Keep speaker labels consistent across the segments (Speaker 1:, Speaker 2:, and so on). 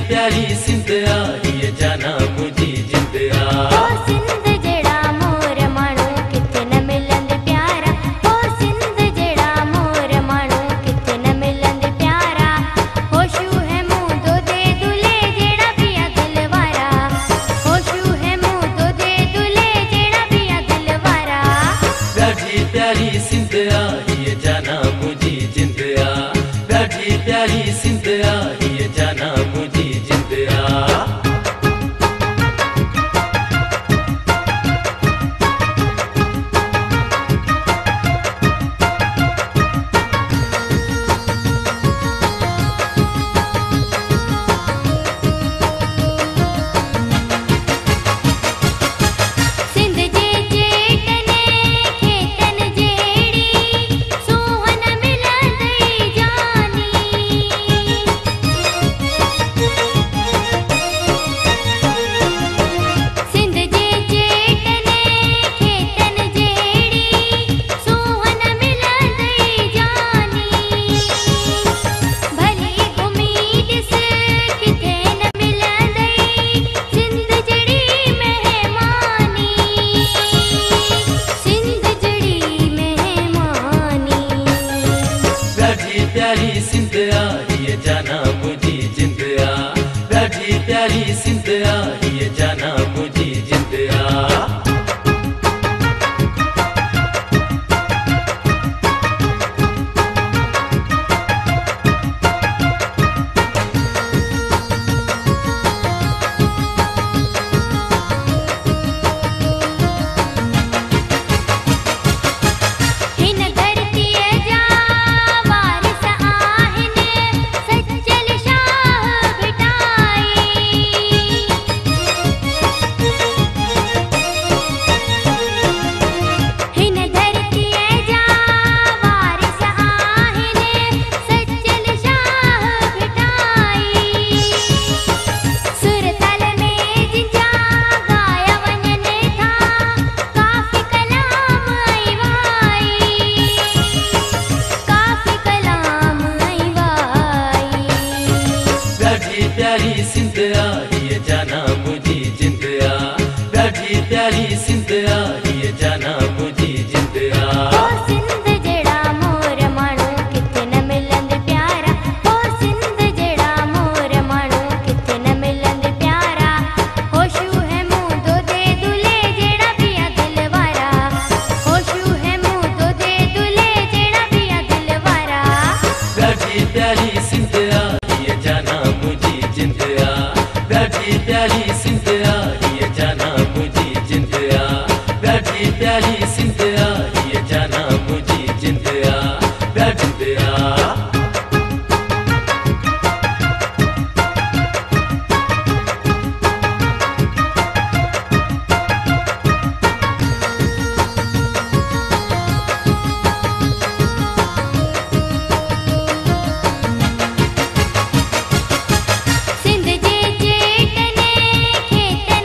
Speaker 1: प्यारी सिंध आई जाना मुझी जिंद आ।
Speaker 2: ओ सिंध जड़ा मोर माण्हू किथे न मिलंद प्यारा, ओ सिंध जड़ा मोर माण्हू किथे न मिलंद प्यारा। होशू है मुंह दो दे दुले जेड़ा पिया दिलवारा, होशू है मुंह दो दे दुले जेड़ा पिया दिलवारा।
Speaker 1: ॾाढी प्यारी सिंध आई जाना मुझी जिंद आ, ॾाढी प्यारी सिंध आई जाना मुझी जिंद आ।
Speaker 2: सिंध जे जेठने खेतन जेड़ी सोहन मिलंदई जानी। सिंध जे जेठने खेतन जेड़ी सोहन मिलंदई जानी। भली घुमी ॾिस किथे न मिलंदई सिंध जड़ी मेहमानी, सिंध जड़ी मेहमानी।
Speaker 1: ॾाढी प्यारी सिंध आई जाना मुझी जिंद आ, ॾाढी प्यारी सिंध आई जाना मुझी जिंद आ।
Speaker 2: हिन धरतीअ जा वारिस आहिनि सचल शाह भिटाई। हिन धरतीअ जा वारिस आहिनि सचल शाह भिटाई। सुरतल में जिंजा गाया वञनि था काफ़ी कलाम ऐं वाई, काफ़ी कलाम ऐं वाई।
Speaker 1: ॾाढी प्यारी सिंध आई जाना मुझी जिंद आ, ॾाढी प्यारी सिंध आई जाना मुझी जिंद आ।
Speaker 2: ओ सिंध जड़ा मोर माण्हू किथे न मिलंद प्यारा, ओ सिंध जड़ा मोर माण्हू किथे न मिलंद प्यारा। होशू है मुंह दो दे दुले जेड़ा पिया दिलवारा, होशू है मुंह दो दे दुले जेड़ा पिया दिलवारा।
Speaker 1: ॾाढी प्यारी सिंध आई जाना मुझी जिंद आ, ॾाढी प्यारी सिंध आई जाना मुझी जिंद आ, ॾाढी प्यारी सिंध आई जाना मुझी जिंद आ, ॾाढी आ।
Speaker 2: सिंध जे जेठने खेतन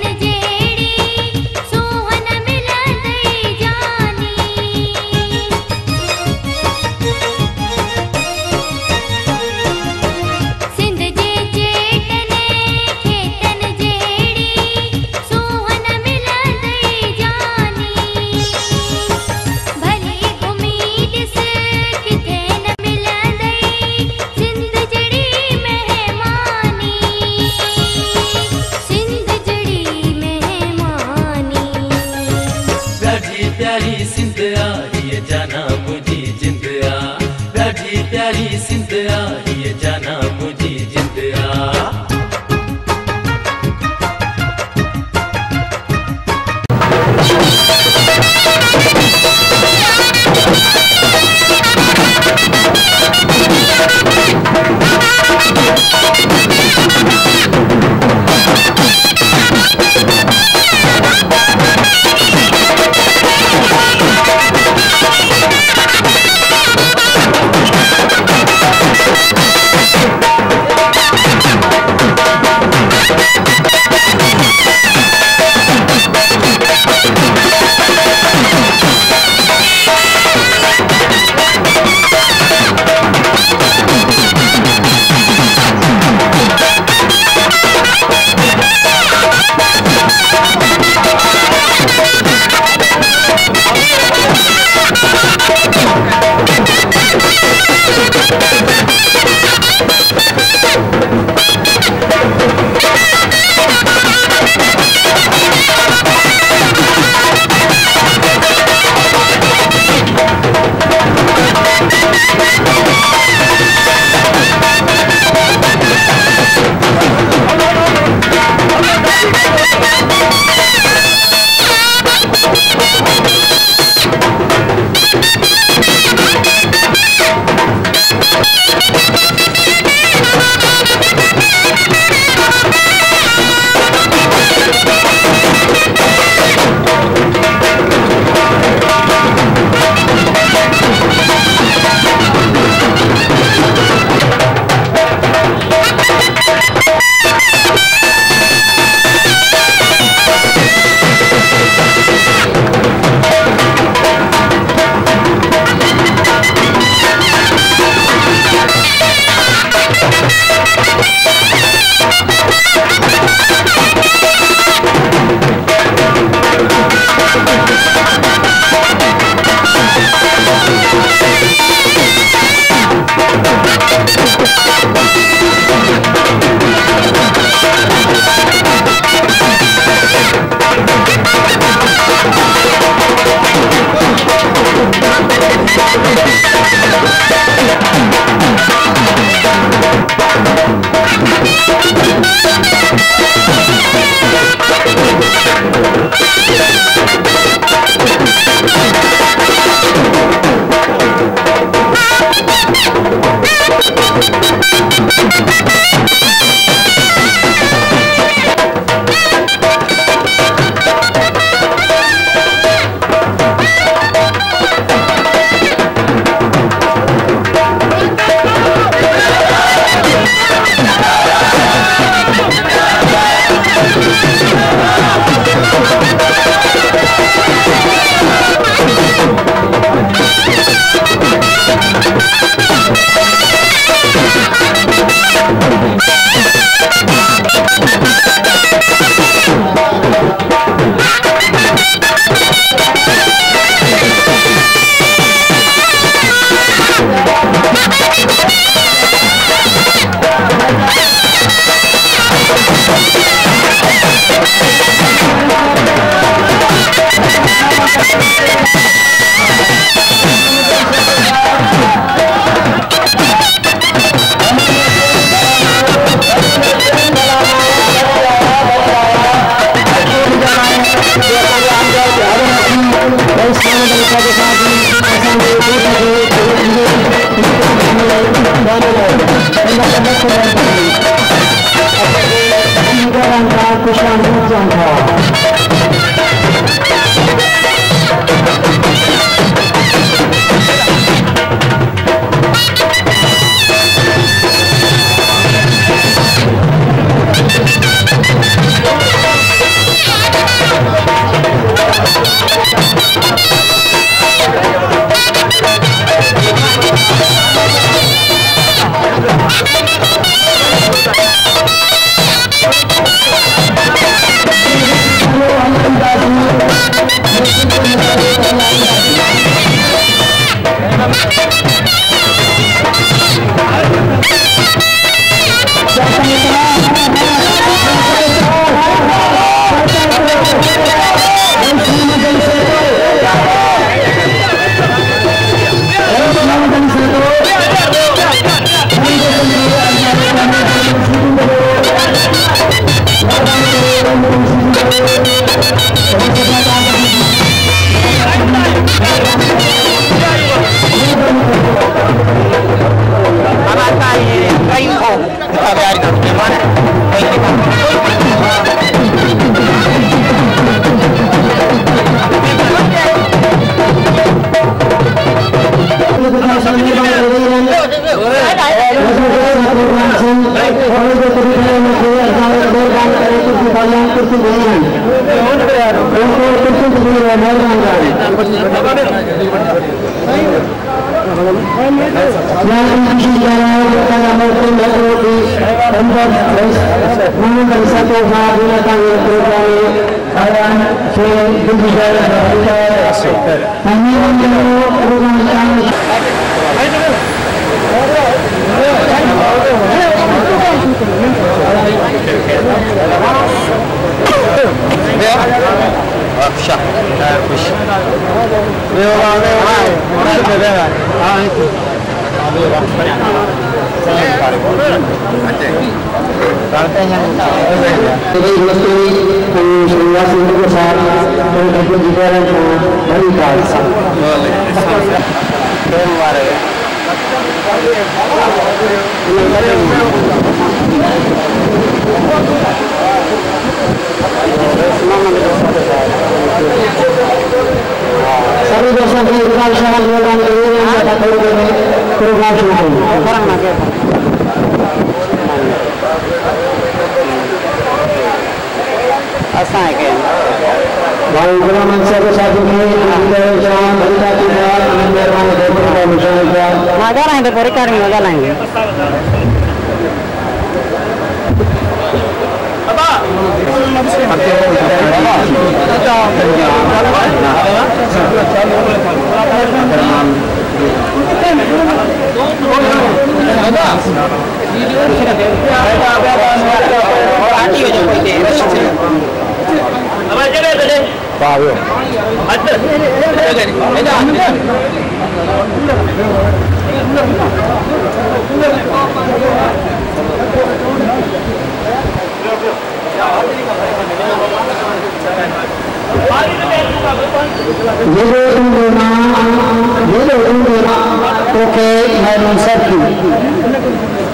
Speaker 3: ओके मैडम सब की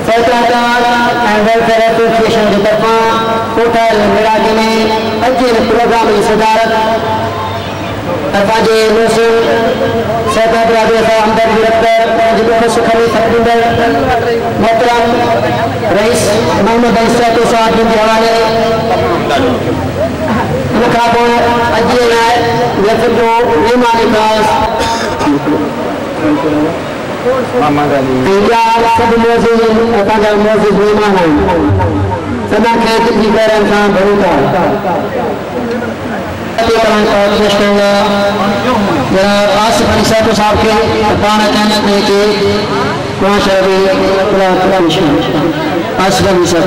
Speaker 3: सेक्रेटरी एंड वेलफेयर एसोसिएशन की तरफा होटल मिराजी में अजे प्रोग्राम की सदारत तरफा जे मुस्लिम सेक्रेटरी आदि हमदर्द डायरेक्टर जिबे सुखनी सतबिंदर मोहतरम रईस मोहम्मद इस्सात साहब के हवाले उनका को अजे लाए लेफ्ट जो मेहमान खास इंडिया सब मौजूद असांजा मौजूद मेहमान आहिनि सदा खे जी करण सां भरूं था आसिफ अली साहब के पाण अचानक में के आसिफ अली साहब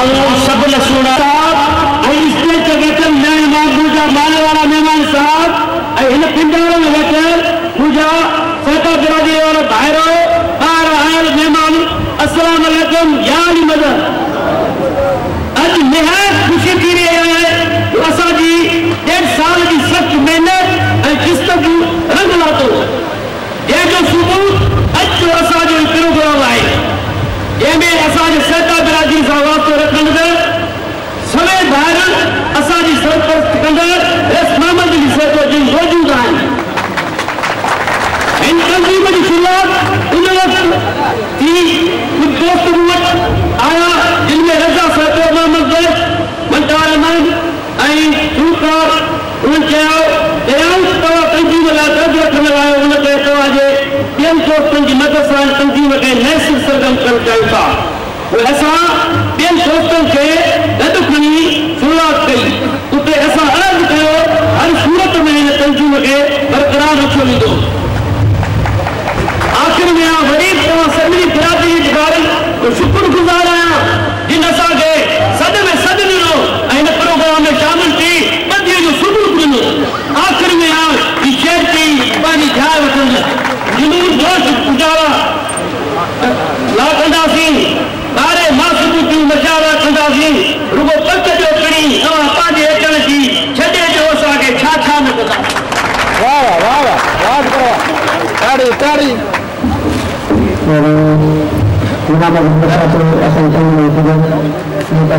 Speaker 4: मामूल सब लसूड़ा साहब ऐं स्टेज ते वेठल नए मामूल जा माने वाला मेहमान साहब ऐं हिन पिंडारे में वेठल मुंहिंजा सहता बिरादरी वारा भाइरो ॿाहिरि आयल मेहमान अस्सलाम वालेकुम या अली मदद। अॼु निहायत ख़ुशी थी रही आहे असांजी 1.5 साल जी सख़्त महिनत ऐं किस्त जूं रंग लाथो जंहिंजो सबूत अॼु जो असांजो प्रोग्राम आहे जंहिंमें असांजे सहता बिरादरी सां वास्तो रखंदड़ समेत ॿाहिरि असांजी सरपरस्त कंदड़ रेस मोहम्मद अली सहतो जी मौजूद आहिनि। हिन तंज़ीम जी शुरूआत उन वक़्तु थी कुझु दोस्त मूं वटि आया जिन में रज़ा सहतो मोहम्मद मंटार अहमद ऐं फुलकार उन्हनि चयो तव्हां तंज़ीम लाइ दर्जो वठंदड़ आहियो उन ते तव्हांजे ॿियनि दोस्तनि जी मदद सां तंज़ीम खे नैसिर सरगर्म करणु चाहियूं था। असां ॿियनि दोस्तनि खे गॾु खणी शुरूआत कई उते असां अर्ज़ु कयो हर सूरत में हिन तंज़ीम खे बरक़रार रखियो वेंदो। आख़िर में वरी तव्हां सभिनी बिरादरी जे ॿारनि शुक्रगुज़ार आहियां जिन असांखे सॾ में सॾ ॾिनो ऐं हिन प्रोग्राम में शामिल थी ॿधीअ जो सबूत ॾिनो। आख़िर में ही शहर थी पंहिंजी जाइ वठंदुसि जुनून जोश उजाला ला कंदासीं ॿारे मां सबूतियूं मशाला कंदासीं रुगो पंच जो खणी तव्हां पंहिंजे अचण जी छॾे जो असांखे छा छा न कंदा।
Speaker 3: वाह वाह वाह वाह ताड़ी ताड़ी Nama nomor 1 asal Indonesia bukan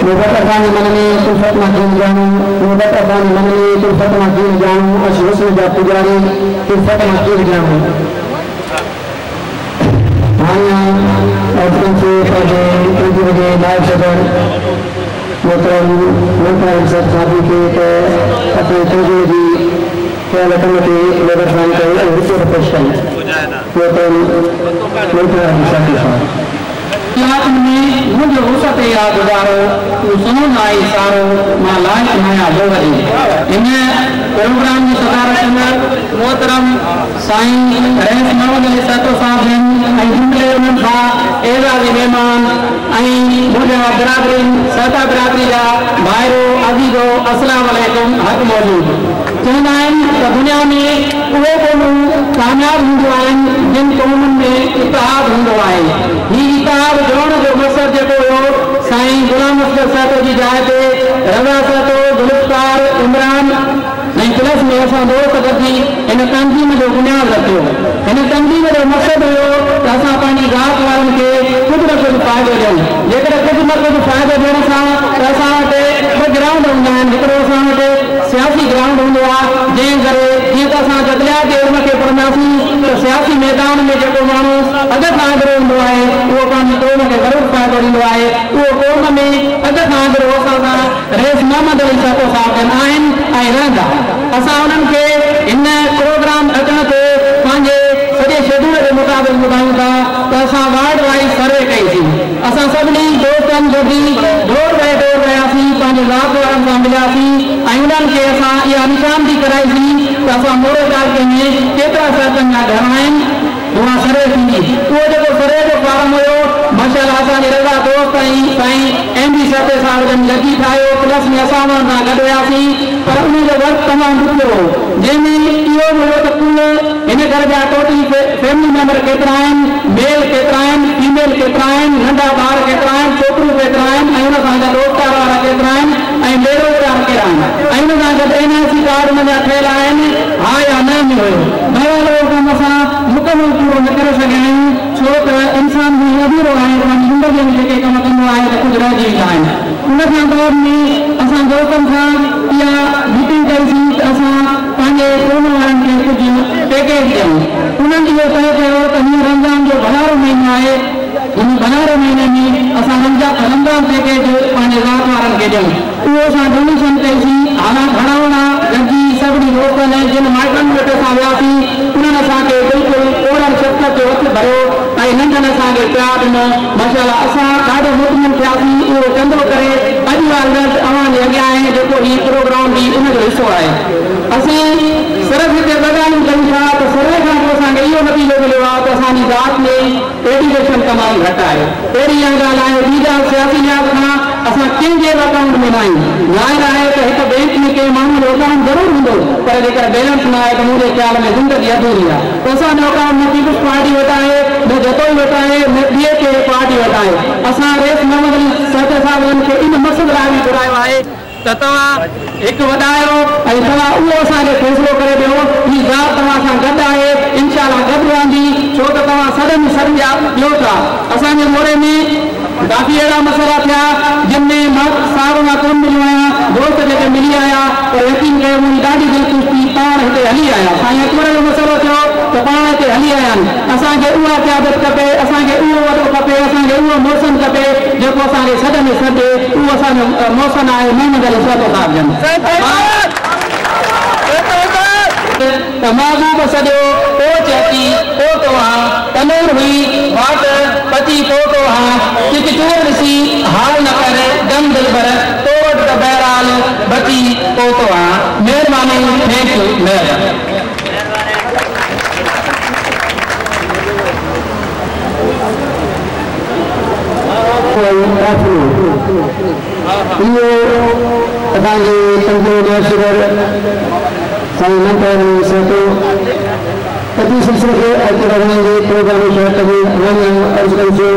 Speaker 3: Mubat Afani Manani Tulfat Makin Janu Mubat Afani Manani Tulfat Makin Janu Asyus Jatuh Jari Tulfat Makin Janu hanya audiensi pada tujuh live sabar Mutlak sahabi kita apa tujuh di Kalau kami lepas rangkai itu profesional, itu mereka bisa bisa. याद में मुझे उस ते याद गुजारो सुनो नाई सारो मालाई माया जोगरी इन्हें प्रोग्राम की सदारत में मोहतरम साईं रेस मोहम्मद अली सहतो साहब हैं जुमले उन्हनि खां एज़ाज़ी मेहमान मुझे बिरादरी सहता बिरादरी जा भाइरो अज़ीज़ो अस्सलाम वालेकुम हक़ मौजूद चवंदा आहिनि त दुनिया में उहे क़ौमूं कामयाब हूंदियूं आहिनि जिन क़ौमुनि में इतिहाद हूंदो आहे। ही इतिहाद जोड़ण जो मक़सदु जेको हुयो साईं गुलाम असगर सहतो जी जाइ ते रज़ा सहतो गुलफ्तार इमरान ऐं प्लस में असां दोस्त गॾिजी हिन तंज़ीम जो बुनियाद रखियो। हिन तंज़ीम जो मक़सदु हुयो त असां पंहिंजी ज़ात वारनि खे कुझु न कुझु फ़ाइदो ॾियूं। जेकॾहिं कुझु न कुझु फ़ाइदो ॾियण सां त असां वटि ॿ ग्राउंड हूंदा आहिनि। हिकिड़ो असां वटि सियासी ग्राउंड हूंदो आहे जंहिं करे जीअं त असां जदलिया जे इल्म खे पढ़ंदासीं त सियासी मैदान में जेको माण्हू अध खां अॻिरो हूंदो आहे उहो पंहिंजी क़ौम खे ज़रूरु फ़ाइदो ॾींदो आहे। उहो क़ौम में अध खां अॻिरो असां सां रेस मोहम्मद अली सहतो साहब आहिनि ऐं रहंदा। असां उन्हनि खे हिन प्रोग्राम अचण ते पंहिंजे सॼे शेड्यूल जे मुताबिक़ ॿुधायूं था त असां वार्ड वाइज़ सर्वे कईसीं। असां सभिनी दोस्तनि गॾिजी डोर वियासीं पंहिंजे ज़ात वारनि सां मिलियासीं ऐं उन्हनि खे असां इहा निशानदी कराईसीं त असां मोरे इलाइक़े में केतिरा सहतनि जा घर आहिनि उहा सर्वे थींदी। उहो जेको सर्वे जो फार्म हुयो माशाअल्लाह असांजे रज़ा दोस्त ऐं साईं MD सहते साहिब जन लॻी ठाहियो प्लस में असां उन्हनि सां गॾु वियासीं पर उन जो वक़्तु तमामु ॾुखियो हो जंहिंमें इहो बि हुयो त कुल हिन घर जा टोटल फैमिली मेंबर केतिरा आहिनि मेल केतिरा आहिनि फीमेल केतिरा आहिनि नंढा ॿार केतिरा आहिनि छोकिरियूं केतिरा आहिनि ऐं हुन सां गॾु रोज़गार वारा केतिरा आहिनि ऐं बेरोज़गार कहिड़ा आहिनि ऐं हुन सां गॾु NIC कार्ड हुन जा ठहियल आहिनि हा या न में हुयो। बहरहाल उहो कमु असां मुकमल पूरो न करे सघिया आहियूं छो त इंसान बि अधूरो आहे पंहिंजी ज़िंदगीअ में जेके कम कंदो आहे त कुझु रहिजी वेंदा आहिनि। उन खां बाद में असां दोस्तनि सां इहा मीटिंग कईसीं त असां पंहिंजे क़ौम वारनि खे कुझु पैकेज ॾियूं। उन्हनि इहो तय कयो त हीअं रमज़ान जो भलारो महीनो आहे हिन भलारे महीने में असां रमज़ान पैकेज पंहिंजे ज़ात वारनि खे ॾियूं। उहो असां डोनेशन कईसीं। हालांकि घणा गॾिजी सभिनी दोस्तनि जिन माइटनि वटि असां वियासीं उन्हनि असांखे बिल्कुलु ओड़नि शफ़क़त जो हथु भरियो ऐं नंढनि असांखे प्यार ॾिनो। माशाअल्लाह असां ॾाढो मुतमिन थियासीं। उहो चंदो करे अॼु वार अव्हांजे अॻियां आहे जेको हीउ प्रोग्राम बि उनजो हिसो आहे। असीं सिर्फ़ु हिते ॻाल्हियूं कयूं था त सर्वे खां पोइ असांखे इहो नतीजो मिलियो आहे त असांजी ज़ात में एॾी
Speaker 4: डेलीगेशन तमाम घट है तेरी ॻाल्हि आहे ॿी ॻाल्हि सियासी लिहाज़ खां असां कंहिंजे अकाउंट में न आहियूं ज़ाहिर आहे त हिकु बैंक में कंहिं माण्हू जो अकाउंट ज़रूरु हूंदो पर जेकर बैलेंस न आहे त मुंहिंजे ख़्याल में ज़िंदगी अधूरी आहे त असांजो अकाउंट न पीपुल्स पार्टी वटि आहे न जतोई वटि आहे न ॿिए कंहिं पार्टी वटि आहे असां रेस मोहम्मद अली सैद साहिबनि खे इन मक़सद लाइ बि घुरायो आहे त तव्हां हिकु वॾायो ऐं तव्हां उहो असांखे फ़ैसिलो करे ॾियो ही ज़ात तव्हां सां गॾु आहे इनशाअल्लाह गॾु रहंदी छो त तव्हां सदन जा ॿियो था असांजे मोरे में काफ़ी अहिड़ा मसइला थिया जिन में मां साहिब मां कोन मिलियो आहियां दोस्त जेके मिली आया पर यकीन कयो मुंहिंजी ॾाढी दिलि ख़ुशि थी पाण हिते हली आया साईं अकबर जो मसइलो थियो त पाण हिते हली आया आहिनि असांखे उहा क़यादत खपे असांखे उहो वॾो खपे असांखे उहो मौसम खपे जेको असांखे सॾ में सॾे उहो असांजो मौसम आहे मोहम्मद अली सैद साहिब जन त महबूब सॼो ओ चेती ओ तव्हां तनूर हुई वाट पति पोतो हाँ कि चूर सी हाल न करे दम दिल भर तोड़ त बहरहाल बची पोतो हाँ मेहरबानी थैंक यू मेहरबानी
Speaker 3: ये असांजे संजय शिविर साईं नंतर से तो पति सिलसिले के आते रहने के प्रोग्राम में कभी वहीं अर्ज करके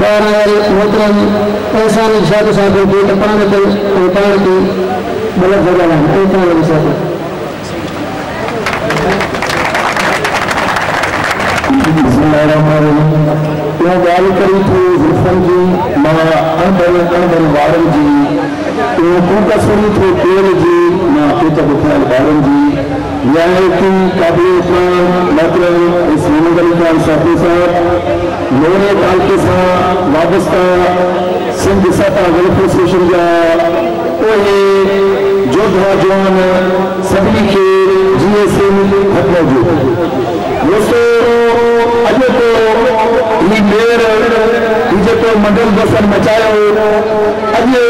Speaker 3: बारह मोहतरम इंसान इशाद साहब के तपन के उतार की बलक जगह है इंसान इशाद बिस्मिल्लाहिर्रहमानिर्रहीम यो गाल करी थी जुल्फन जी मां अंदर वारन जी यो कूका सुनी थी तेल जी मां कुत बुखार वारन जी न्यायती काबिल मतलब इस मोहम्मद खान साहब साहब लोने काल के साथ वाबस्ता सिंध सता वेलफेयर एसोसिएशन जा ओए जोधा जवान सभी के जीएसएम हक मौजूद दोस्तों अॼु तो ही मेयर ही जेको मंडल बसन मचायो अॼु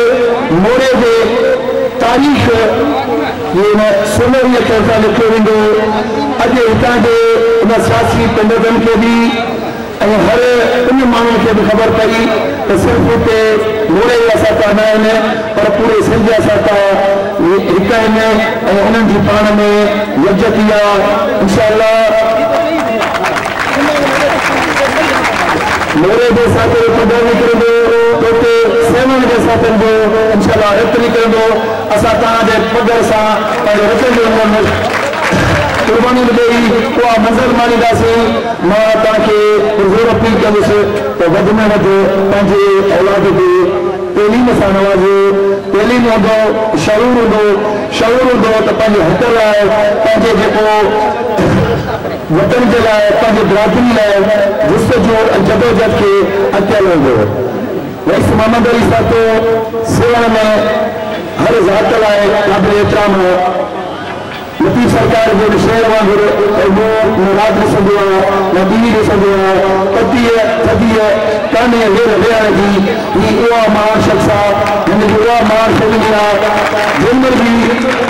Speaker 3: मोरे जे तारीख़ ये न सुनहरी अखर सां लिखियो वेंदो अॼु हितां जे उन सियासी पंडितनि खे बि ऐं हर उन माण्हुनि खे बि ख़बर पई त सिर्फ़ु हिते मोरे जा असां न आहिनि पर पूरे सिंध जा असां हिकु आहिनि ऐं उन्हनि जी पाण में यकजहती आहे इंशाअल्लाह मोरे जे साथ पदो निकिरंदो तोते सेवन जे साथ जो इंशाअल्लाह रत निकिरंदो असां तव्हांजे पदर सां पंहिंजे रत जो कुर्बानी ॾेई उहा मंज़िल माणींदासीं मां तव्हांखे ज़ोर अपील कंदुसि त वधि में वधि पंहिंजे औलाद खे तइलीम सां नवाज़ो तइलीम हूंदो शऊर हूंदो त पंहिंजे हक़ लाइ पंहिंजे जेको वतन के लाइ पंहिंजे बिरादरी लाइ जुस्तजू जदोजहद खे अॻिते हलंदो रईस मोहम्मद अली साहब सेवा में हर ज़ात लाइ क़ाबिल एहतराम हो लतीफ़ सरकार जो शेर वांगुरु वो मुराद ॾिसंदो आहे न दीनी ॾिसंदो आहे पतीअ थदीअ कान्हे वेल वेहण जी ही उहा महान शख़्स आहे हिनजी उहा महान शैली आहे जिन में बि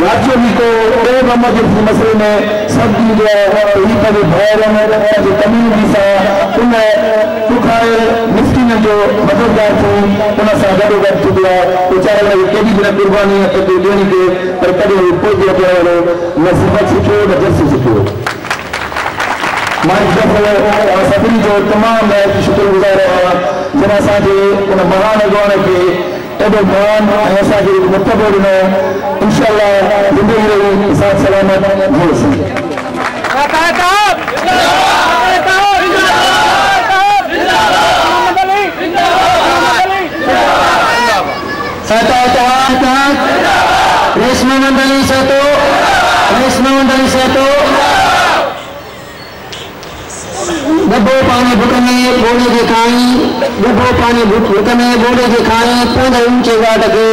Speaker 3: राज्य में को ॿिए नंबर जे मसइले में सभु ॾींदो आहे त ही पंहिंजे भाउरनि पंहिंजे कम्यूनिटी सां उन दुखायल मिसकिन जो मददगार थी उन सां गॾोगॾु थींदो आहे वीचारे लाइ केॾी बि न कुर्बानी ॾियणी पए पर कॾहिं पोइ जे अॻियां वञो न सिफ़त सिखियो न जर्सी सिखियो मां हिकु दफ़ो सभिनी जो तमामु लाइक़ु शुक्रगुज़ार आहियां जिन असांजे उन महान अॻवान खे एॾो मान ऐं असांखे मुतबो ॾिनो इंशाअल्लाह ज़िंदगी रही साथ सलामत रेशमा मंडली से तो गबो पानी भुख में बोले के खाई गबो पानी भुख में बोले के खाई पूरे ऊंचे घाट के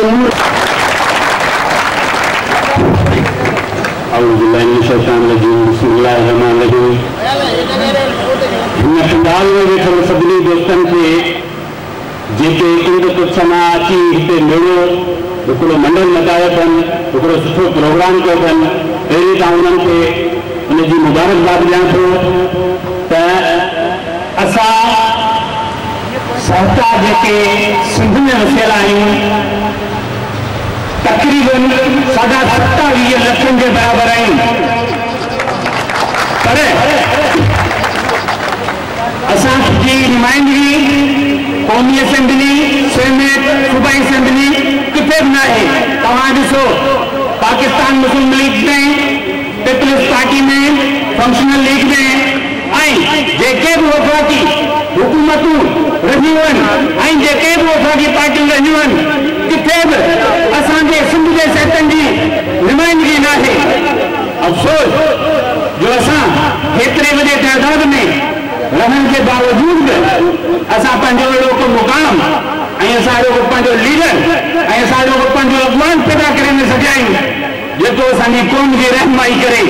Speaker 3: सभिनी दोस्तनि खे जेके कुछ समय अची हिते मेड़ो हिकिड़ो मंडल मचायो अथनि हिकिड़ो सुठो प्रोग्राम कयो अथनि पहिरीं त उन्हनि खे उनजी मुबारकबाद ॾियां थो त असां
Speaker 4: के सिंध में वसियल आहियूं। तकरीबन 27 लखन के बराबर आहियूं। पर असांजी नुमाइंदगी कौमी असेंबली, सेनेट, सूबाई असेंबली किथे भी ना है। तव्हां ॾिसो पाकिस्तान मुस्लिम लीग में, पीपल्स पार्टी में, फंक्शनल लीग में जेके भी वफ़ाक़ी हुकूमतूं रहियूं आहिनि जेके भी वफ़ाक़ी पार्टियूं रहियूं आहिनि किथे बि असांजे सिंध जे सेतनि जी नुमाइंदगी न आहे। अफ़सोस जो असां हेतिरे वॾे तइदाद में रहण के बावजूद बि असां पंहिंजो अहिड़ो को मुक़ाम ऐं असां अहिड़ो को पंहिंजो लीडर ऐं असां अहिड़ो को पंहिंजो अॻवान पैदा करे न सघिया आहियूं जेको असांजी क़ौम जी रहनुमाई करे,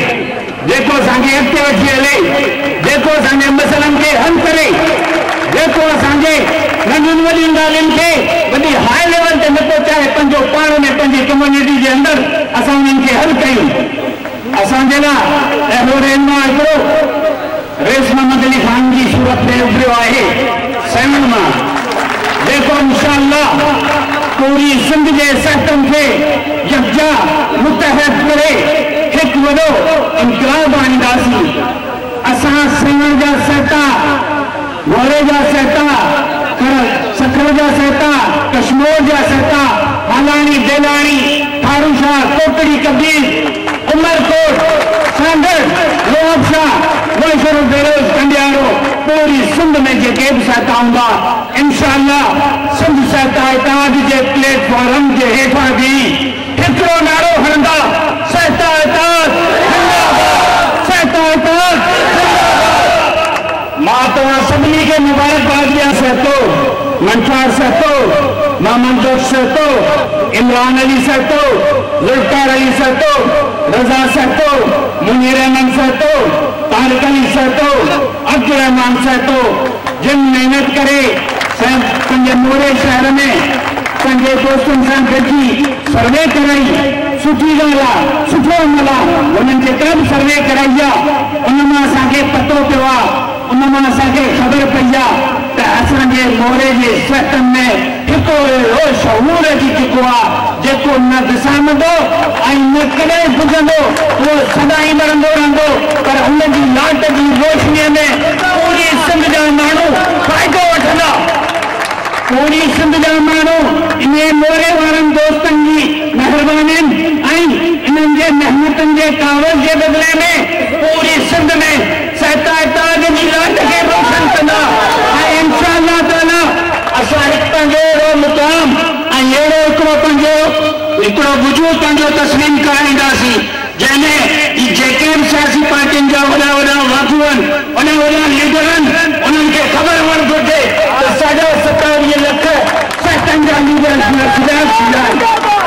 Speaker 4: जेको असांखे अॻिते वठी हले, जेको असांजे मसइलनि खे हल करे, जेको असांजे नंढियुनि वॾियुनि ॻाल्हियुनि खे वॾी हाई लेवल ते न पहुचाए पंहिंजो पाण में पंहिंजी कम्युनिटी जे अंदरि असां उन्हनि खे हल कयूं। असांजे लाइ अहिड़ो रहनुमा हिकिड़ो रेस मोहम्मद अली खान जी सूरत में उभरियो आहे 7 मां, जेको इंशाअल्लाह पूरी सिंध जे सिहतनि खे यकजा मुतहद करे हिकु वॾो इनकलाब आणींदासीं। असां सेवण जा सहता, घोड़े जा सहता, सखर जा सहता, कश्मीर जा सहता, हालाणी, बेलाणी, थारूशाह, कोटड़ी, कबीर, उमरकोट, सांगड़, लोहबशाह, मोइशर बेरोज, कंडियारो, पूरी सिंध में जेके भी सहता हूंदा इंशाअल्लाह सिंध सहता इत्तेहाद जे प्लेटफॉर्म जे हेठां भी हिकिड़ो नारो हणंदा, सहता इत्तेहाद जिंदाबाद, सहता इत्तेहाद जिंदाबाद। मां तव्हां सभिनी खे मुबारकबाद ॾियां। सहतो, मंशार सहतो, मोहम्मद बख्श सहतो, इमरान अली सहतो, जुल्फकार अली सहतो, रजा सहतो, मुनीर अहमद सहतो, तारिक अली सहतो, अब्दुल रहमान सहतो, जिन मेहनत करे पंहिंजे मोरे शहर में पंहिंजे दोस्तनि सां गॾिजी सर्वे कराई, सुठी ॻाल्हि आहे, सुठो अमल आहे। उन्हनि जेका बि सर्वे कराई आहे उन मां असांखे पतो पियो आहे, उन मां असांखे ख़बर पई आहे त असांजे मोरे जे सिहतनि में हिकिड़ो अहिड़ो शऊर अची चुको आहे जेको न विसामंदो ऐं न कॾहिं पुॼंदो, उहो सदाईं ॿरंदो रहंदो। पर उनजी लाट जी रोशनीअ में पूरी सिंध जा माण्हू फ़ाइदो वठंदा। पूरी सिंध जा माण्हू इन मोरे वारनि दोस्तनि जी महिरबानी ऐं इन्हनि जे महिनतनि जे कावज़ जे बदिले में पूरी सिंध में सहता इत्तेहाद जी लाट खे रोशन कंदा ऐं इंशाअल्लाह ताला असां पंहिंजो अहिड़ो मुक़ाम ऐं अहिड़ो हिकिड़ो वजूद पंहिंजो तस्लीम कराईंदासीं जंहिंमें जेके बि सियासी पार्टियुनि जा वॾा वॾा वाकू आहिनि, वॾा वॾा लीडर आहिनि, उन्हनि खे ख़बर हुअणु घुरिजे त 27 लख सिहतनि जा लीडर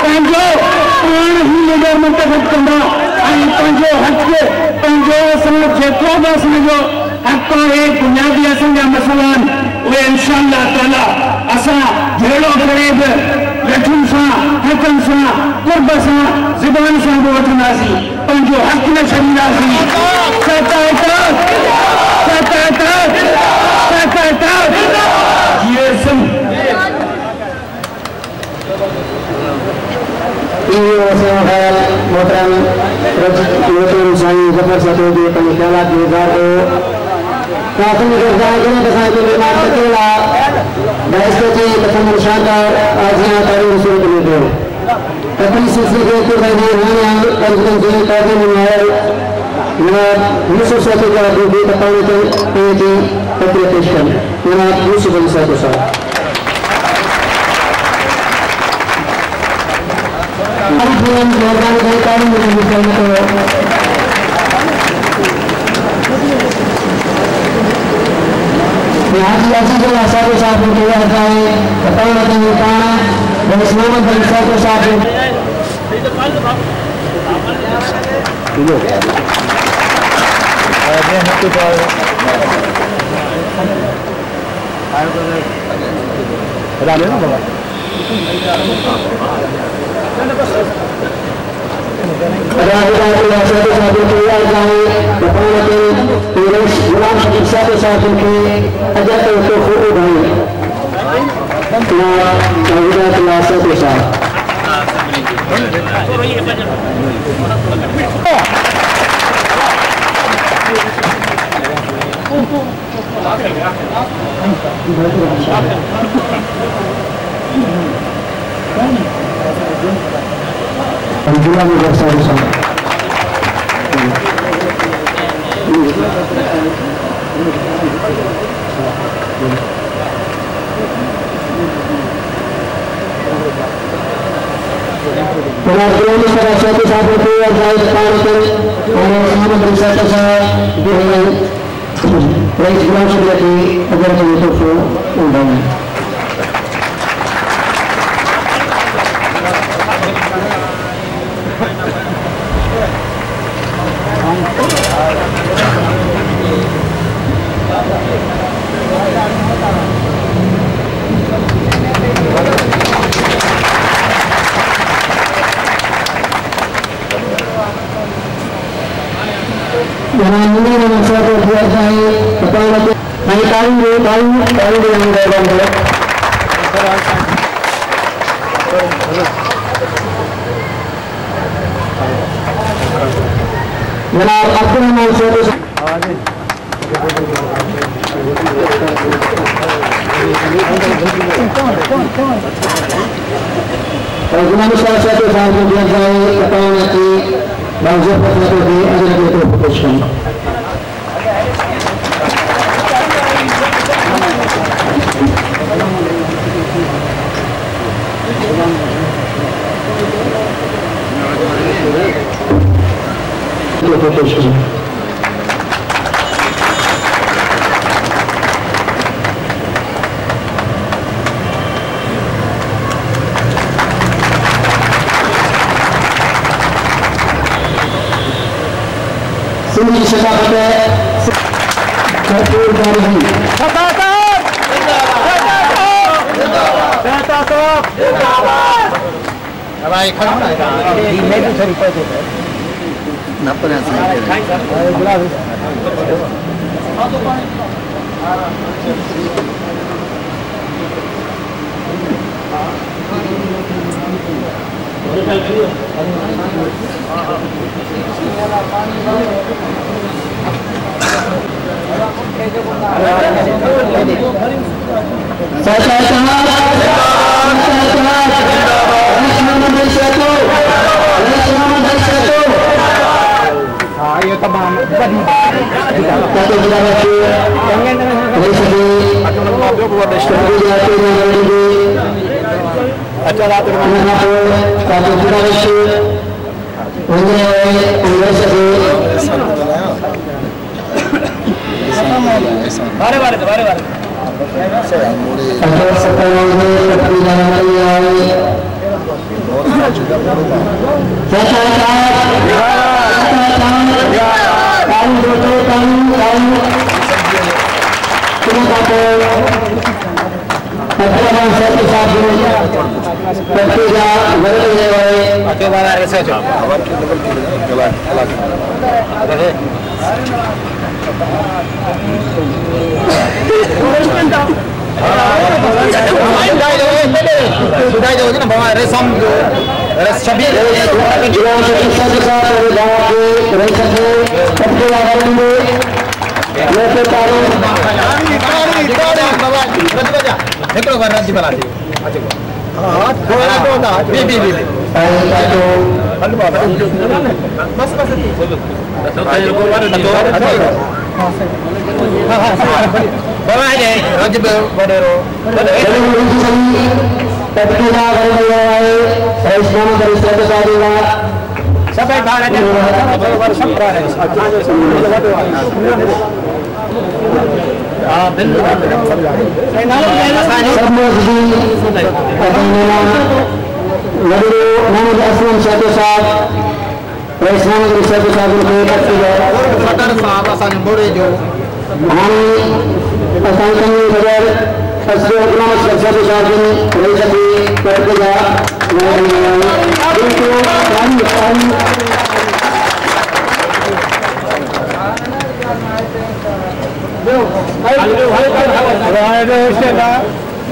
Speaker 4: पंहिंजो पाण ई लीडर मुंतख़ब कंदा ऐं पंहिंजो हक़, पंहिंजो जेको बि असांजो हक़ आहे, बुनियादी असांजा मसइला आहिनि, उहे इंशाअल्लाह ताला असां जहिड़ो करे बि गठुनि सां, हक़नि सां, कुर्ब सां, ज़ुबान सां बि वठंदासीं, पंहिंजो हक़ न छॾींदासीं। सहता इत्तेहाद, सहता इत्तेहाद, सहता इत्तेहाद। ये सिंध
Speaker 3: मोहतरम साईं ज़फर साहब जे पंहिंजे ख़्यालात जो इज़हार कयो। काफ़ी गुज़ारिश करें तो साहब बीमार तकेला बैठते थे प्रथम शानदार आजियां तारीख शुरू कर दो अपनी सिलसिले के तो भाई होना कंजन जी काफी निमार जनाब यूसुफ साहब का भी बताने के लिए पत्र पेश कर जनाब यूसुफ अली साहब अल्लाह मेहरबानी करे कानून में मुसलमान को हाजी अजीज साहब साहब के जाए बताना चाहिए पाना इस्लाम बन साहब साहब गुलाम शकील साहब के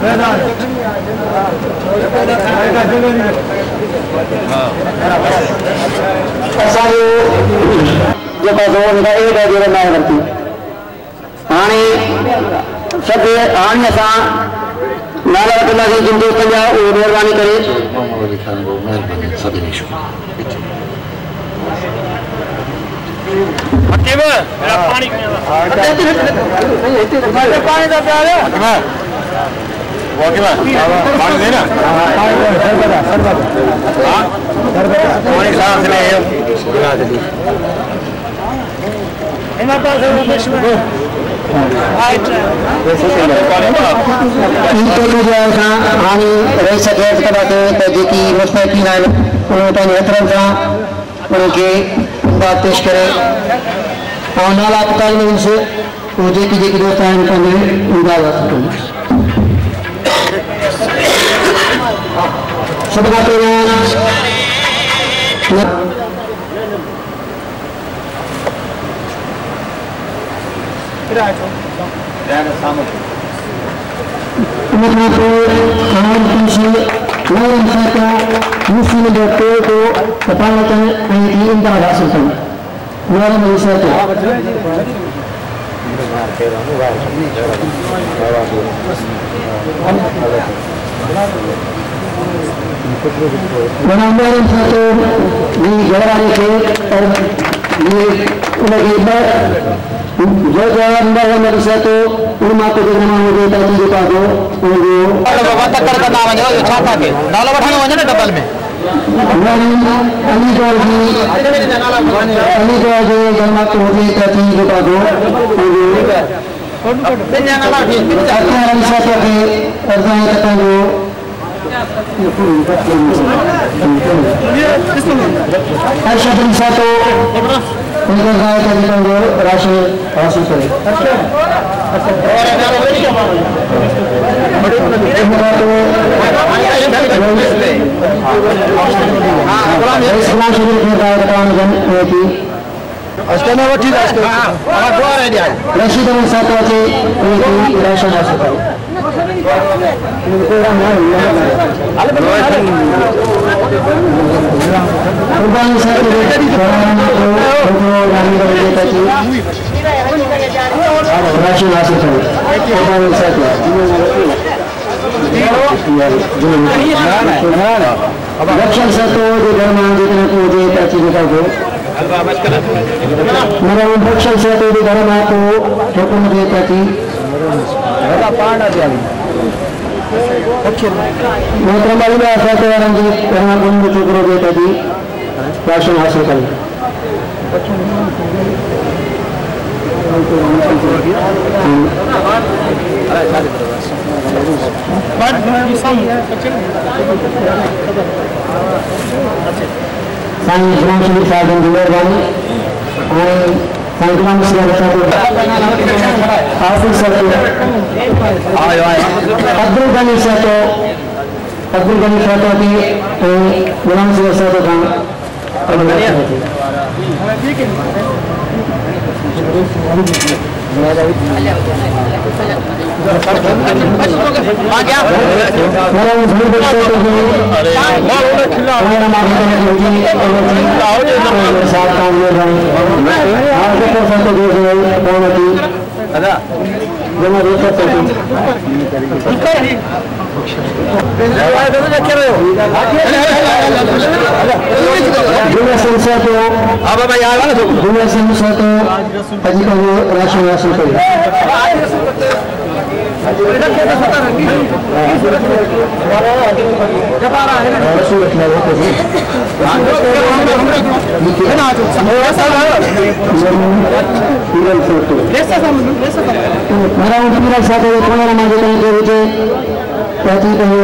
Speaker 3: Gracias. नाला वठंदासीं जिन दोस्तनि जा उहे महिरबानी करे रही सघे जेकी मुस्तैक़ीन आहिनि उन्हनि पंहिंजे हथनि सां उनखे बात पेश करे ऐं नाला पुकारींदासीं उहे जेकी जेकी दोस्त आहिनि पंहिंजे सभ खां पहिरियों मुस्लिम जो टे को पाण ऐं इम्तिहान हासिल कनि जो अंदर है तो उनमा को देखना मुझे ताकि का दो वो बात कर नाम है जो छापा के नाला बैठाने वने ना डबल में अली जो जन्म को होगी ताकि का दो वो नाला ठीक है रईसा तो के अर्जाई तक वो आयशा रईसा तो उनके गाय का निकल राशि हासिल करें रशीद साथ राशि हासिल करें राशि हासिल रक्षण से तो जो धर्म जितने को जो चीज का दो मेरा रक्षण से तो जो धर्म को हुक्म देता थी मोहतरम वाली आशा तो रंजीत धर्म को चुकरो देता थी राशि हासिल करें साईं श्री साहब की मेहरबानी और संक्रमण से अब्दुल गनी से की गुलाम से राशि हासिल करें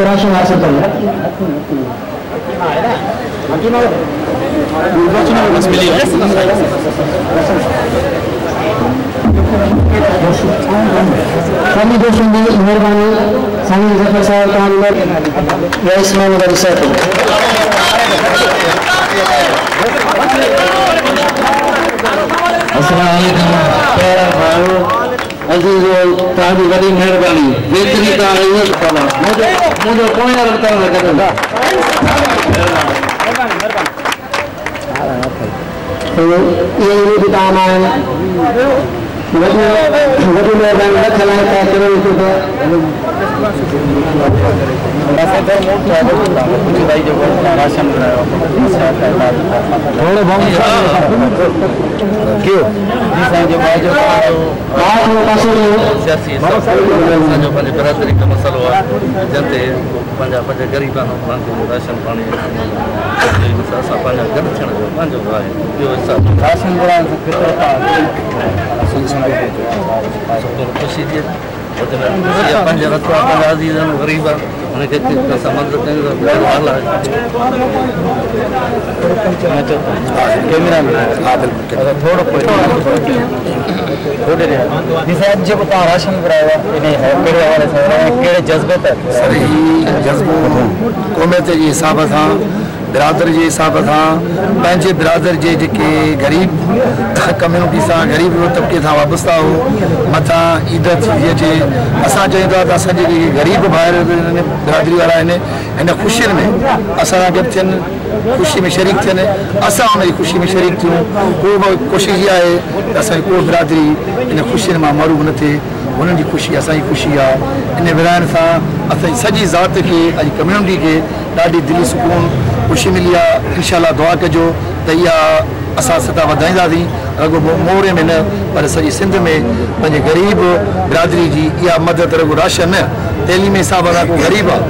Speaker 3: राशि हासिल करें सभी दोस्तों की मेहरबानी साईं जफर साहब का अंदर रईसमान दरसा अस्सलाम वालेकुम प्यारा भाइयों अजीज़ो तव्हांजी वॾी महिरबानी जेतिरी तव्हां मुंहिंजो पोयां रखण में कढंदा इहे बि तव्हां वॾी महिरबानी न खलाए था थोरो
Speaker 5: बिरादरी का मसलो आहे जिते पंहिंजा ग़रीब राशन पाणी असां पंहिंजा गॾु थियण जो पंहिंजो आहे इहो हिसाब राशन ख़ुशी थिए पंहिंजा रखो पंहिंजा अज़ीज़ ग़रीब आहे हुनखे असां मदद कयूं जेको तव्हां राशन घुरायो आहे कहिड़े हवाले सां कहिड़े जज़्बे ते
Speaker 6: जज़्बो क़ौमियत जे हिसाब सां बिरादर जे हिसाब सां पंहिंजे बिरादर जे जेके ग़रीब कम्यूनिटी सां ग़रीब तबिके सां वाबस्ता हो मथां ईद थी अचे असां चयूं था त असांजे जेके ग़रीब भाइर बिरादरी वारा आहिनि हिन ख़ुशियुनि में असां सां गॾु थियनि ख़ुशी में शरीक थियनि असां हुनजी ख़ुशी में शरीक थियूं को बि कोशिशि इहा आहे त असांजी को बिरादरी इन ख़ुशियुनि मां महरूम न थिए हुननि जी ख़ुशी असांजी ख़ुशी आहे इन विराइण सां असांजी सॼी ज़ात खे अॼु कम्यूनिटी खे ॾाढी दिली सुकून ख़ुशी मिली आहे इंशाअल्लाह दुआ कजो त इहा असां सता वधाईंदासीं रुगो मोहरे में न पर सॼी सिंध में पंहिंजे ग़रीब बिरादरी जी इहा मदद रुगो राशन न तइलीमी हिसाब सां को ग़रीब आहे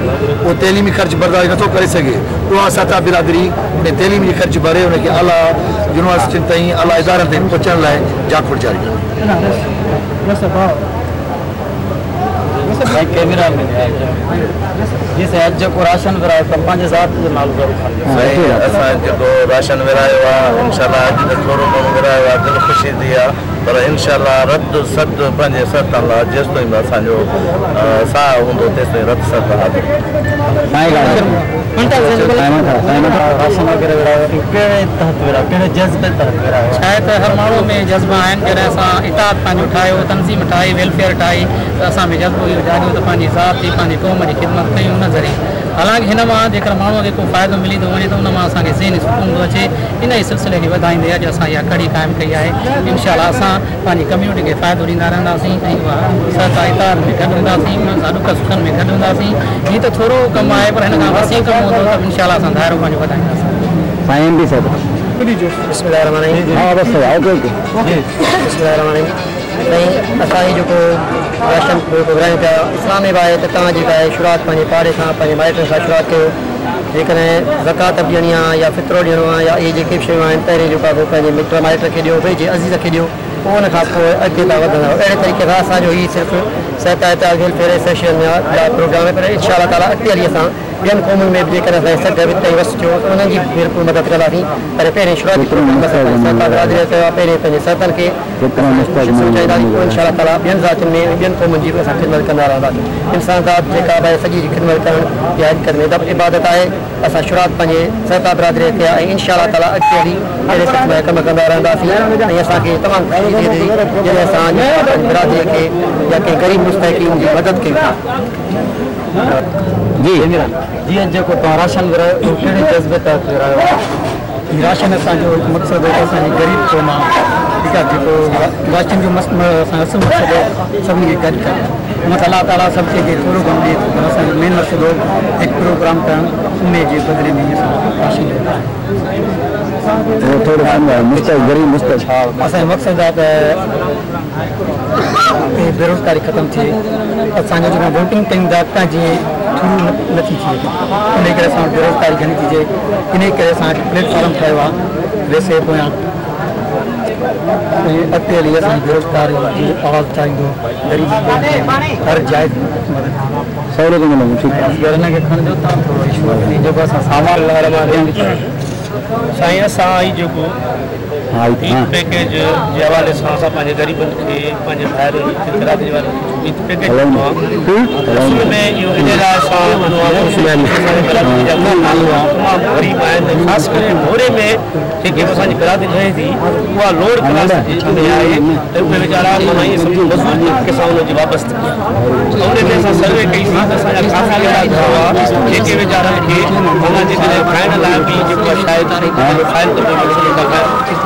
Speaker 6: उहो तइलीमी ख़र्च बर्दाश्त नथो करे सघे उहा सता बिरादरी उन तइलीमी जी ख़र्च भरे हुनखे आला यूनिवर्सिटियुनि ताईं आला इदारनि ताईं पहुचण लाइ जाखुड़ जारी
Speaker 5: कैमरा में जिस जेको राशन विरायो त पंहिंजे ज़ात जो नालो ज़रूरु असां जेको राशन विरायो आहे इंशाअल्लाह अॼु त थोरो घणो विरायो आहे दिलि ख़ुशी थी आहे पर इंशाअल्लाह रद सद पंहिंजे सतन लाइ जेसि ताईं असांजो साह हूंदो तेसि ताईं रद सद राशन वग़ैरह विरायो कहिड़े तहत विरायो कहिड़े जज़्बे तहत विरायो छा आहे त हर माण्हू में जज़्बा आहिनि जॾहिं असां इताद पंहिंजो ठाहियो तनज़ीम ठाही वेलफेयर ठाही त असां में जज़्बो इहो जाॻियो त पंहिंजी ज़ात जी पंहिंजी क़ौम जी ख़िदमत कयूं उन ज़रिए हालांकि हिन मां जेकर माण्हूअ खे को फ़ाइदो मिली थो वञे त उन मां असांखे ज़हनी सुकून थो अचे इन ई सिलसिले खे वधाईंदे अॼु असां इहा कड़ी क़ाइमु कई आहे इंशाअल्लाह असां पंहिंजी कम्यूनिटी खे फ़ाइदो ॾींदा रहंदासीं ऐं उहा सहता इताद में गॾु हूंदासीं उन्हनि सां ॾुख सुखनि में गॾु हूंदासीं हीअं त थोरो कमु आहे पर हिन खां वसीउ कमु हूंदो त इंशाअल्लाह असां दाइरो पंहिंजो वधाईंदासीं असांजी जेको राशन घुरायूं पिया इस्लाम में बि आहे त तव्हां जेका आहे शुरूआति पंहिंजे पाड़े सां पंहिंजे माइटनि सां शुरूआति कयो जेकॾहिं ज़कात बि ॾियणी आहे या फितरो ॾियणो आहे या इहे जेके बि शयूं आहिनि पहिरीं जेको आहे पंहिंजे मिट माइट खे ॾियो पंहिंजे अज़ीज़ खे ॾियो पोइ उन खां पोइ अॻिते तव्हां वधंदा अहिड़े तरीक़े सां असांजो हीउ सिर्फ़ु सहता वेलफेयर एसोसिएशन में प्रोग्राम आहे पर इंशाअल्लाह ताला अॻिते हली असां ॿियनि क़ौमुनि में बि जेकॾहिं असांजे सद ताईं वस थियो त उन्हनि जी बिल्कुलु मदद कंदासीं पर पहिरीं शुरूआती बिरादरी कयो आहे पहिरीं पंहिंजे सतनि खे सोचाईंदासीं पोइ इंशाअल्लाह ताला ॿियनि ज़ातियुनि में ॿियनि क़ौमुनि जी बि असां ख़िदमत कंदा रहंदासीं इंसान ज़ात जेका भई सॼी ख़िदमत करणु इहा हिकु इबादत आहे असां शुरूआति पंहिंजे सहता बिरादरी कया ऐं इंशाअल्लाह ताला अॻिते हली अहिड़े क़िस्म जा कम कंदा रहंदासीं ऐं असांखे तमामु ख़ुशी थिए थी जॾहिं असां बिरादरीअ खे या कंहिं ग़रीब मुस्तहिक़ीन जी मदद कयूं जी जीअं जेको तव्हां राशन विरायो उहो कहिड़े जज़्बे तहत विरायो आहे राशन असांजो हिकु मक़सदु आहे असांजी ग़रीब क़ौम आहे ठीकु आहे जेको राशन जो असांजो असुल मक़सदु हो सभिनी खे गॾु करणु हुन अलाह ताला सभु खे थोरो घणो ॾिए पर असांजो मेन मक़सदु हो हिकु प्रोग्राम करणु उन जे बदिले में असां राशन असांजो मक़सदु आहे त बेरोज़गारी ख़तमु थिए असांजो जेको वोटिंग कयूं था त जीअं थ्रू नथी थिए इन करे असां बेरोज़गारी घणी थी थिए इन करे असां प्लेटफॉर्म ठाहियो आहे वैसे पोयां अॻिते हली असांजी बेरोज़गारी जी आवाज़ चाहींदो ग़रीब हर जाइ सहुलियत हिनखे खणिजो तव्हां थोरो इशू आहे जेको असां सामान साईं असां ई जेको पैकेज जे हवाले सां असां पंहिंजे ग़रीबनि खे पंहिंजे ॿाहिरि बिरादरी वारनि खे
Speaker 4: पैकेज में इहो इन लाइ असां तमामु ग़रीब आहिनि ख़ासि करे मोरे में जेके असांजी बिरादरी रहे थी उहा लोड क्लास में आहे त उहे वीचारा माना इहे सम्झो मज़दूर तबके सां उनजी वाबस्तगी आहे उन में असां सर्वे कईसीं त असांजा काफ़ी अहिड़ा घर हुआ जेके वीचारनि खे माना जेकॾहिं खाइण लाइ बि जेको आहे शायदि खाइण त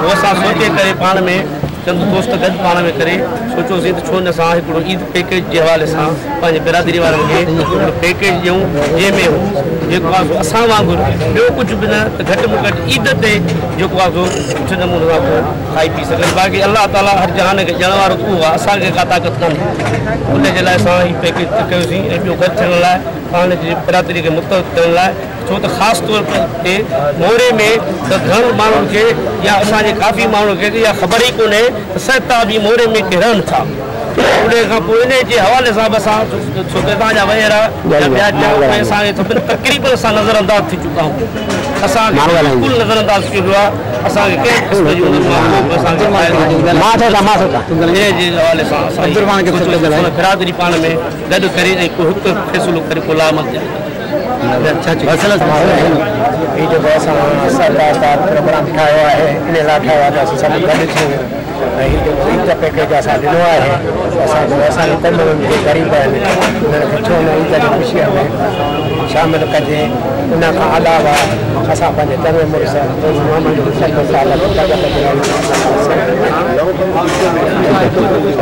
Speaker 4: उहो असां सोचे करे पाण में चंद दोस्त गॾु पाण में करे सोचियोसीं त छो न असां हिकिड़ो ईद पैकेज जे हवाले सां पंहिंजे बिरादरी वारनि खे हिकिड़ो पैकेज ॾियूं जंहिंमें जेको आहे सो असां वांगुरु ॿियो कुझु बि न त घटि में घटि ईद ते जेको आहे सो सुठे नमूने सां पोइ खाई पी सघनि बाक़ी अलाह ताला हर जहान खे ॾियण वारो उहो आहे असांखे का ताक़त कान्हे उनजे लाइ असां हीउ पैकेज कयोसीं ऐं ॿियो गॾु थियण लाइ पाण जी बिरादरी खे मुतहद करण लाइ छो त ख़ासि तौर ते मोरे में त घणनि माण्हुनि खे या असांजे काफ़ी माण्हुनि खे इहा ख़बर ई कोन्हे त सहता बि मोरे में के रहनि था उन खां पोइ इन जे हवाले सां बि असां छो त तव्हांजा वहेरा ॿिया चयो असांखे सभिनी तक़रीबन असां नज़रअंदाज़ थी चुका आहियूं असांखे बिल्कुलु नज़रअंदाज़ थी वियो आहे असांखे कंहिं क़िस्म जो जे हवाले सां बिरादरी पाण में गॾु करे ऐं को हिकु फ़ैसिलो करे को लामत प्रोग्राम ठाहियो आहे इन लाइ ठाहियो आहे असां सभु गॾु थियूं ऐं हीउ जेको ईद पैकेज असां ॾिनो आहे असांजो असांजे तमामु जे ग़रीब आहिनि उन्हनि खे छो न ईद जी ख़ुशीअ में शामिलु कजे उन खां अलावा असां पंहिंजे तवे मुड़ुस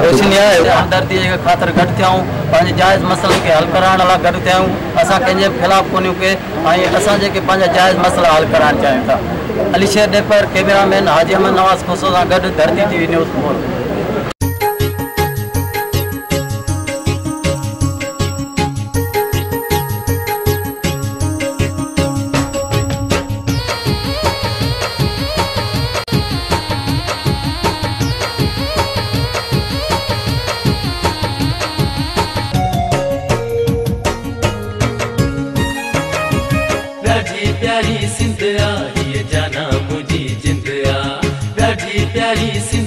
Speaker 4: रोशनी आहे हमदर्दी जे ख़ातिर गॾु थियूं पंहिंजे जाइज़ मसइलनि खे हल कराइण लाइ गॾु थियूं असां कंहिंजे ख़िलाफ़ कोन्हियूं के ऐं असां जेके पंहिंजा जाइज़ मसइला हल कराइणु चाहियूं था अली शेर डेपर कैमरामैन हाजी अहमद नवाज़ खुसो सां गॾु धरती TV न्यूज़ मोर
Speaker 1: प्यारी सिंध आ ये जाना मुझी जिंद आ ॾाढी प्यारी सिंध